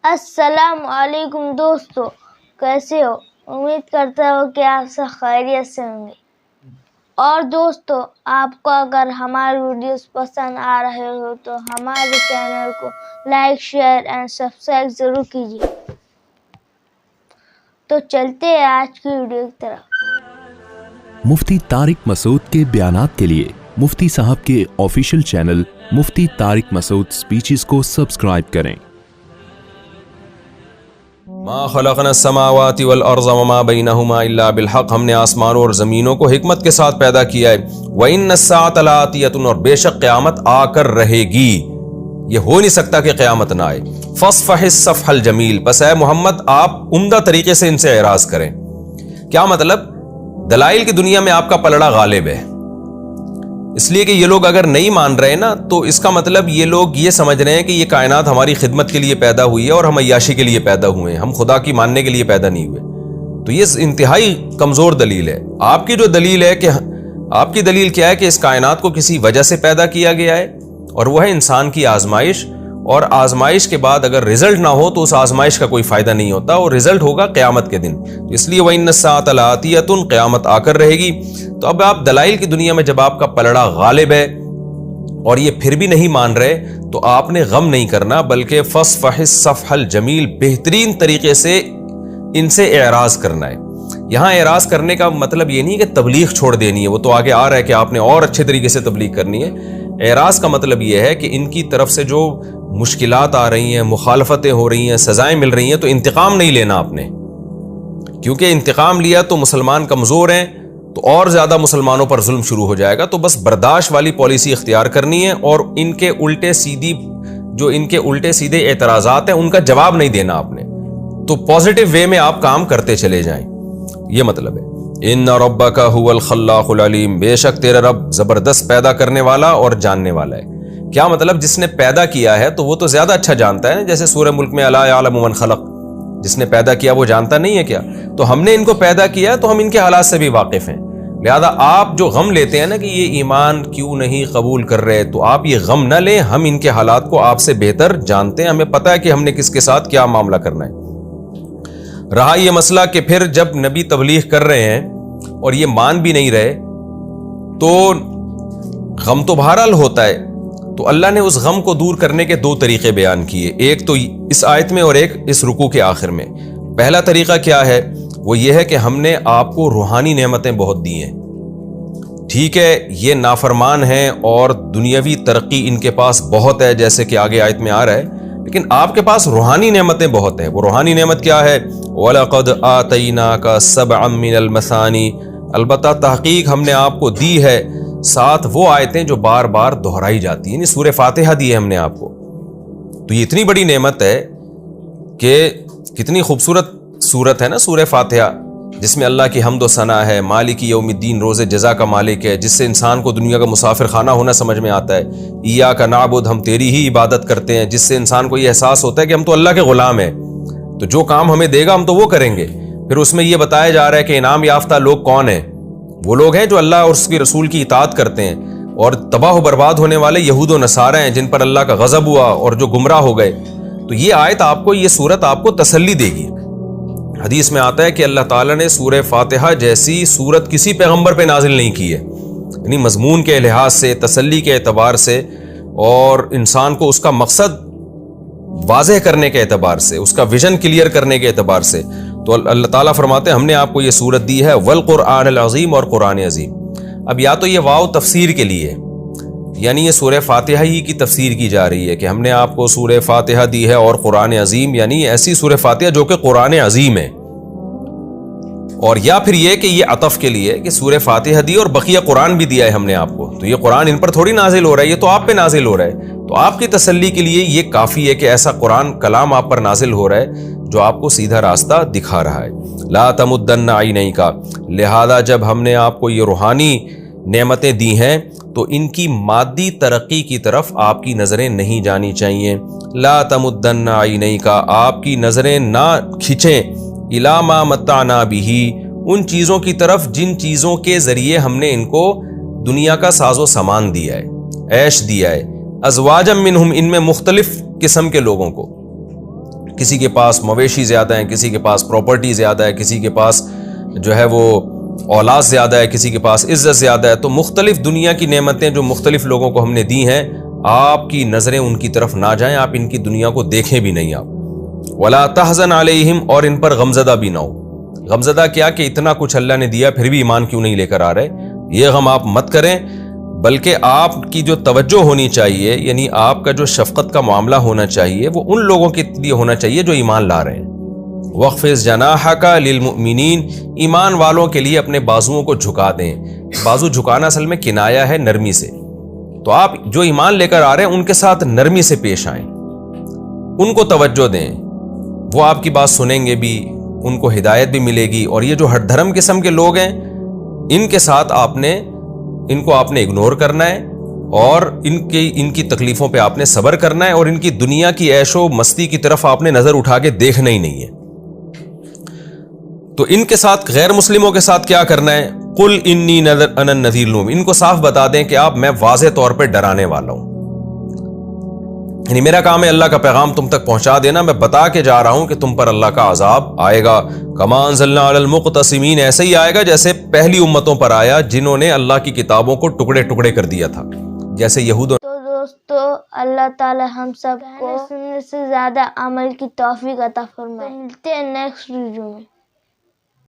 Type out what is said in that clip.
السلام علیکم دوستو، کیسے ہو؟ امید کرتا ہوں کہ آپ سب خیریت سے ہوں گے۔ اور دوستو، آپ کو اگر ہمارے ویڈیوز پسند آ رہے ہو تو ہمارے چینل کو لائک، شیئر اینڈ سبسکرائب ضرور کیجیے۔ تو چلتے ہیں آج کی ویڈیو کی طرف۔ مفتی طارق مسعود کے بیانات کے لیے مفتی صاحب کے آفیشیل چینل مفتی طارق مسعود سپیچز کو سبسکرائب کریں۔ ما خلقنا السماوات والارض وما بینہما الا بالحق، ہم نے آسمانوں اور زمینوں کو حکمت کے ساتھ پیدا کیا ہے۔ وَإِنَّ السَّاعَةَ لَآتِيَةٌ، اور بے شک قیامت آ کر رہے گی، یہ ہو نہیں سکتا کہ قیامت نہ آئے۔ فَاصْفَحِ الصَّفْحَ الْجَمِيلَ، بس اے محمد آپ عمدہ طریقے سے ان سے اعراض کریں۔ کیا مطلب؟ دلائل کی دنیا میں آپ کا پلڑا غالب ہے، اس لیے کہ یہ لوگ اگر نہیں مان رہے نا تو اس کا مطلب یہ لوگ یہ سمجھ رہے ہیں کہ یہ کائنات ہماری خدمت کے لیے پیدا ہوئی ہے اور ہم عیاشی کے لیے پیدا ہوئے ہیں، ہم خدا کی ماننے کے لیے پیدا نہیں ہوئے۔ تو یہ انتہائی کمزور دلیل ہے۔ آپ کی جو دلیل ہے کہ آپ کی دلیل کیا ہے کہ اس کائنات کو کسی وجہ سے پیدا کیا گیا ہے، اور وہ ہے انسان کی آزمائش، اور آزمائش کے بعد اگر رزلٹ نہ ہو تو اس آزمائش کا کوئی فائدہ نہیں ہوتا، اور رزلٹ ہوگا قیامت کے دن۔ اس لیے وَإِنَّ السَّاعَةَ لَآتِيَةٌ، قیامت آ کر رہے گی۔ تو اب آپ دلائل کی دنیا میں جب آپ کا پلڑا غالب ہے اور یہ پھر بھی نہیں مان رہے تو آپ نے غم نہیں کرنا، بلکہ فَاصْفَحِ الصَّفْحَ الْجَمِيلَ، بہترین طریقے سے ان سے اعراض کرنا ہے۔ یہاں اعراض کرنے کا مطلب یہ نہیں کہ تبلیغ چھوڑ دینی ہے، وہ تو آگے آ رہا ہے کہ آپ نے اور اچھے طریقے سے تبلیغ کرنی ہے۔ اعراض کا مطلب یہ ہے کہ ان کی طرف سے جو مشکلات آ رہی ہیں، مخالفتیں ہو رہی ہیں، سزائیں مل رہی ہیں، تو انتقام نہیں لینا آپ نے، کیونکہ انتقام لیا تو مسلمان کمزور ہیں تو اور زیادہ مسلمانوں پر ظلم شروع ہو جائے گا۔ تو بس برداشت والی پالیسی اختیار کرنی ہے، اور ان کے الٹے سیدھے اعتراضات ہیں ان کا جواب نہیں دینا آپ نے، تو پازیٹیو وے میں آپ کام کرتے چلے جائیں، یہ مطلب ہے۔ ان ربک هو الخلاق العلیم، بے شک تیرا رب زبردست پیدا کرنے والا اور جاننے والا ہے۔ کیا مطلب؟ جس نے پیدا کیا ہے تو وہ تو زیادہ اچھا جانتا ہے، جیسے سورہ ملک میں الا یعلم من خلق، جس نے پیدا کیا وہ جانتا نہیں ہے کیا؟ تو ہم نے ان کو پیدا کیا ہے تو ہم ان کے حالات سے بھی واقف ہیں، لہذا آپ جو غم لیتے ہیں نا کہ یہ ایمان کیوں نہیں قبول کر رہے، تو آپ یہ غم نہ لیں، ہم ان کے حالات کو آپ سے بہتر جانتے ہیں، ہمیں پتہ ہے کہ ہم نے کس کے ساتھ کیا معاملہ کرنا ہے۔ رہا یہ مسئلہ کہ پھر جب نبی تبلیغ کر رہے ہیں اور یہ مان بھی نہیں رہے تو غم تو بہرحال ہوتا ہے، تو اللہ نے اس غم کو دور کرنے کے دو طریقے بیان کیے، ایک تو اس آیت میں اور ایک اس رکوع کے آخر میں۔ پہلا طریقہ کیا ہے؟ وہ یہ ہے کہ ہم نے آپ کو روحانی نعمتیں بہت دی ہیں، ٹھیک ہے یہ نافرمان ہیں اور دنیاوی ترقی ان کے پاس بہت ہے، جیسے کہ آگے آیت میں آ رہا ہے، لیکن آپ کے پاس روحانی نعمتیں بہت ہیں۔ وہ روحانی نعمت کیا ہے؟ وَلَقَدْ آتَيْنَاكَ سَبْعًا مِّنَ الْمَثَانِي، البتہ تحقیق ہم نے آپ کو دی ہے 7 وہ آیتیں جو بار بار دہرائی جاتی ہیں، یعنی سورہ فاتحہ دی ہے ہم نے آپ کو۔ تو یہ اتنی بڑی نعمت ہے کہ کتنی خوبصورت سورت ہے نا سورہ فاتحہ، جس میں اللہ کی حمد و ثنا ہے، مالک یوم الدین، روز جزا کا مالک ہے، جس سے انسان کو دنیا کا مسافر خانہ ہونا سمجھ میں آتا ہے۔ ایاک نعبد، ہم تیری ہی عبادت کرتے ہیں، جس سے انسان کو یہ احساس ہوتا ہے کہ ہم تو اللہ کے غلام ہیں، تو جو کام ہمیں دے گا ہم تو وہ کریں گے۔ پھر اس میں یہ بتایا جا رہا ہے کہ انعام یافتہ لوگ کون ہیں؟ وہ لوگ ہیں جو اللہ اور اس کے رسول کی اطاعت کرتے ہیں، اور تباہ و برباد ہونے والے یہود و نصارہ ہیں جن پر اللہ کا غضب ہوا اور جو گمراہ ہو گئے۔ تو یہ آیت آپ کو، یہ سورت آپ کو تسلی دے گی۔ حدیث میں آتا ہے کہ اللہ تعالیٰ نے سورہ فاتحہ جیسی سورت کسی پیغمبر پہ نازل نہیں کی ہے، یعنی مضمون کے لحاظ سے، تسلی کے اعتبار سے، اور انسان کو اس کا مقصد واضح کرنے کے اعتبار سے، اس کا ویژن کلیئر کرنے کے اعتبار سے۔ تو اللہ تعالیٰ فرماتے ہیں ہم نے آپ کو یہ سورت دی ہے، والقرآن العظیم، اور قرآن عظیم۔ اب یا تو یہ واو تفسیر کے لیے، یعنی یہ سورہ فاتحہ ہی کی تفسیر کی جا رہی ہے کہ ہم نے آپ کو سورہ فاتحہ دی ہے اور قرآن عظیم، یعنی ایسی سورہ فاتحہ جو کہ قرآن عظیم ہے، اور یا پھر یہ کہ یہ عطف کے لیے کہ سورہ فاتحہ دی اور بقیہ قرآن بھی دیا ہے ہم نے آپ کو، تو یہ قرآن ان پر تھوڑی نازل ہو رہا ہے، یہ تو آپ پہ نازل ہو رہا ہے۔ تو آپ کی تسلی کے لیے یہ کافی ہے کہ ایسا قرآن کلام آپ پر نازل ہو رہا ہے جو آپ کو سیدھا راستہ دکھا رہا ہے۔ لا تمدن عینیک، لہذا جب ہم نے آپ کو یہ روحانی نعمتیں دی ہیں تو ان کی مادی ترقی کی طرف آپ کی نظریں نہیں جانی چاہیے۔ لا تمدن عینیک، آپ کی نظریں نہ کھنچیں، الی ما متعنا بہ، ان چیزوں کی طرف جن چیزوں کے ذریعے ہم نے ان کو دنیا کا ساز و سامان دیا ہے، عیش دیا ہے، ازواجا منہم، ان میں مختلف قسم کے لوگوں کو، کسی کے پاس مویشی زیادہ ہیں، کسی کے پاس پراپرٹی زیادہ ہے، کسی کے پاس جو ہے وہ اولاد زیادہ ہے، کسی کے پاس عزت زیادہ ہے. تو مختلف دنیا کی نعمتیں جو مختلف لوگوں کو ہم نے دی ہیں، آپ کی نظریں ان کی طرف نہ جائیں، آپ ان کی دنیا کو دیکھیں بھی نہیں. آپ وَلَا تَحْزَنْ عَلَيْهِمْ، اور ان پر غمزدہ بھی نہ ہو. غمزدہ کیا کہ اتنا کچھ اللہ نے دیا پھر بھی ایمان کیوں نہیں لے کر آ رہے، یہ غم آپ مت کریں، بلکہ آپ کی جو توجہ ہونی چاہیے، یعنی آپ کا جو شفقت کا معاملہ ہونا چاہیے، وہ ان لوگوں کے لیے ہونا چاہیے جو ایمان لا رہے ہیں. وَخْفِضْ جَنَاحَكَ لِلْمُؤْمِنِينَ، ایمان والوں کے لیے اپنے بازوؤں کو جھکا دیں. بازو جھکانا اصل میں کنایا ہے نرمی سے. تو آپ جو ایمان لے کر آ رہے ہیں ان کے ساتھ نرمی سے پیش آئیں، ان کو توجہ دیں، وہ آپ کی بات سنیں گے بھی، ان کو ہدایت بھی ملے گی. اور یہ جو ہر دھرم قسم کے لوگ ہیں، ان کے ساتھ ان کو آپ نے اگنور کرنا ہے، اور ان کی تکلیفوں پہ آپ نے صبر کرنا ہے، اور ان کی دنیا کی عیش و مستی کی طرف آپ نے نظر اٹھا کے دیکھنا ہی نہیں ہے. تو ان کے ساتھ، غیر مسلموں کے ساتھ کیا کرنا ہے؟ قل انی انا النذیر المبین، ان کو صاف بتا دیں کہ آپ، میں واضح طور پہ ڈرانے والا ہوں. یعنی میرا کام ہے اللہ کا پیغام تم تک پہنچا دینا، میں بتا کے جا رہا ہوں کہ تم پر اللہ کا عذاب آئے گا. کما انزلنا علی المقتسمین، ایسے ہی آئے گا جیسے پہلی امتوں پر آیا جنہوں نے اللہ کی کتابوں کو ٹکڑے ٹکڑے کر دیا تھا، جیسے یہود. تو دوستو، اللہ تعالی ہم سب کو سننے سے زیادہ عمل کی توفیق عطا فرمائے. ملتے ہیں نیکسٹ ویڈیو میں.